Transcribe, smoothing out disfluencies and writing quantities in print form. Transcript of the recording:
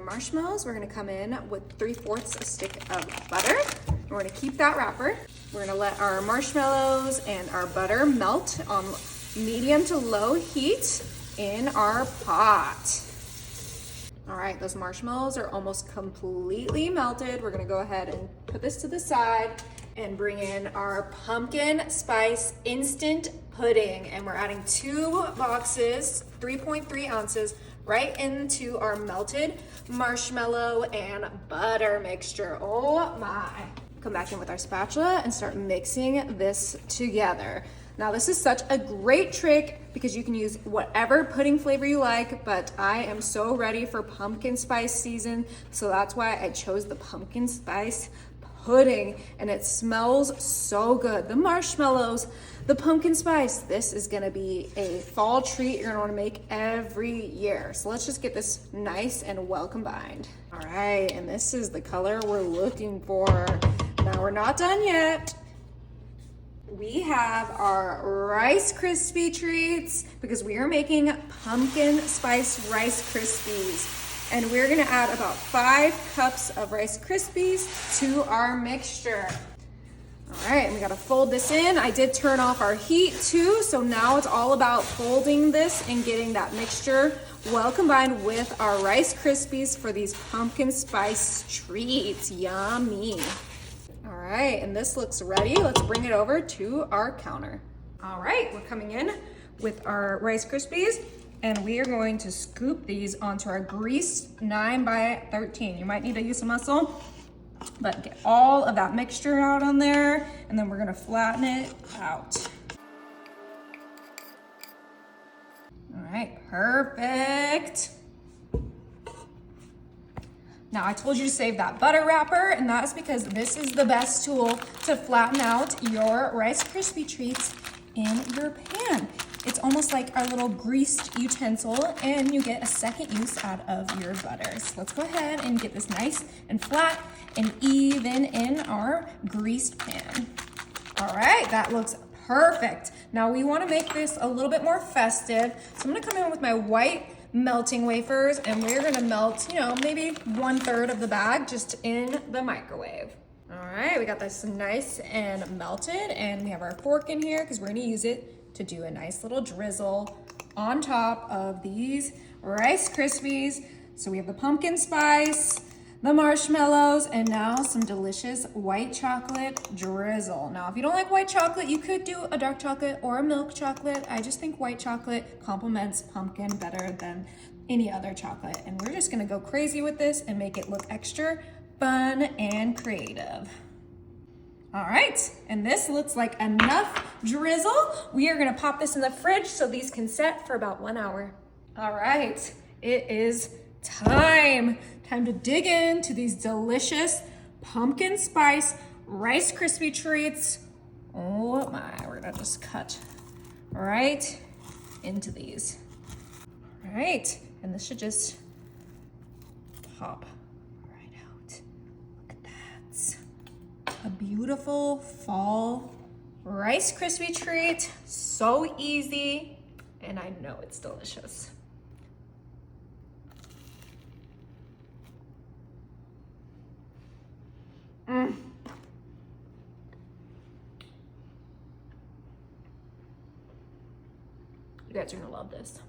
marshmallows. We're gonna come in with 3/4 a stick of butter. We're gonna keep that wrapper. We're gonna let our marshmallows and our butter melt on medium to low heat in our pot. All right, those marshmallows are almost completely melted. We're gonna go ahead and put this to the side and bring in our pumpkin spice instant pudding. And we're adding 2 boxes, 3.3 ounces, right into our melted marshmallow and butter mixture. Oh my. Come back in with our spatula and start mixing this together. Now this is such a great trick because you can use whatever pudding flavor you like, but I am so ready for pumpkin spice season, so that's why I chose the pumpkin spice pudding, and it smells so good. The marshmallows, the pumpkin spice, this is gonna be a fall treat you're gonna wanna make every year. So let's just get this nice and well combined. All right, and this is the color we're looking for. Now we're not done yet. We have our Rice Krispie treats because we are making pumpkin spice Rice Krispies. And we're gonna add about 5 cups of Rice Krispies to our mixture. All right, and we gotta fold this in. I did turn off our heat too, so now it's all about folding this and getting that mixture well combined with our Rice Krispies for these pumpkin spice treats. Yummy. All right, and this looks ready. Let's bring it over to our counter. All right, we're coming in with our Rice Krispies, and we are going to scoop these onto our greased 9x13. You might need to use some muscle, but get all of that mixture out on there, and then we're gonna flatten it out. All right, perfect. Now I told you to save that butter wrapper, and that's because this is the best tool to flatten out your Rice Krispie treats in your pan. It's almost like our little greased utensil, and you get a second use out of your butter. So let's go ahead and get this nice and flat and even in our greased pan. All right, that looks perfect. Now we wanna make this a little bit more festive. So I'm gonna come in with my white melting wafers, and we're gonna melt, maybe 1/3 of the bag just in the microwave. All right, we got this nice and melted, and we have our fork in here because we're gonna use it to do a nice little drizzle on top of these Rice Krispies. So we have the pumpkin spice, the marshmallows, and now some delicious white chocolate drizzle. Now, if you don't like white chocolate, you could do a dark chocolate or a milk chocolate. I just think white chocolate complements pumpkin better than any other chocolate. And we're just gonna go crazy with this and make it look extra fun and creative. All right, and this looks like enough drizzle. We are gonna pop this in the fridge so these can set for about 1 hour. All right, it is time to dig into these delicious pumpkin spice Rice Krispie treats. Oh my, we're gonna just cut right into these. All right, and this should just pop right out. Look at that. A beautiful fall Rice Krispie treat. So easy, and I know it's delicious. You guys are gonna love this.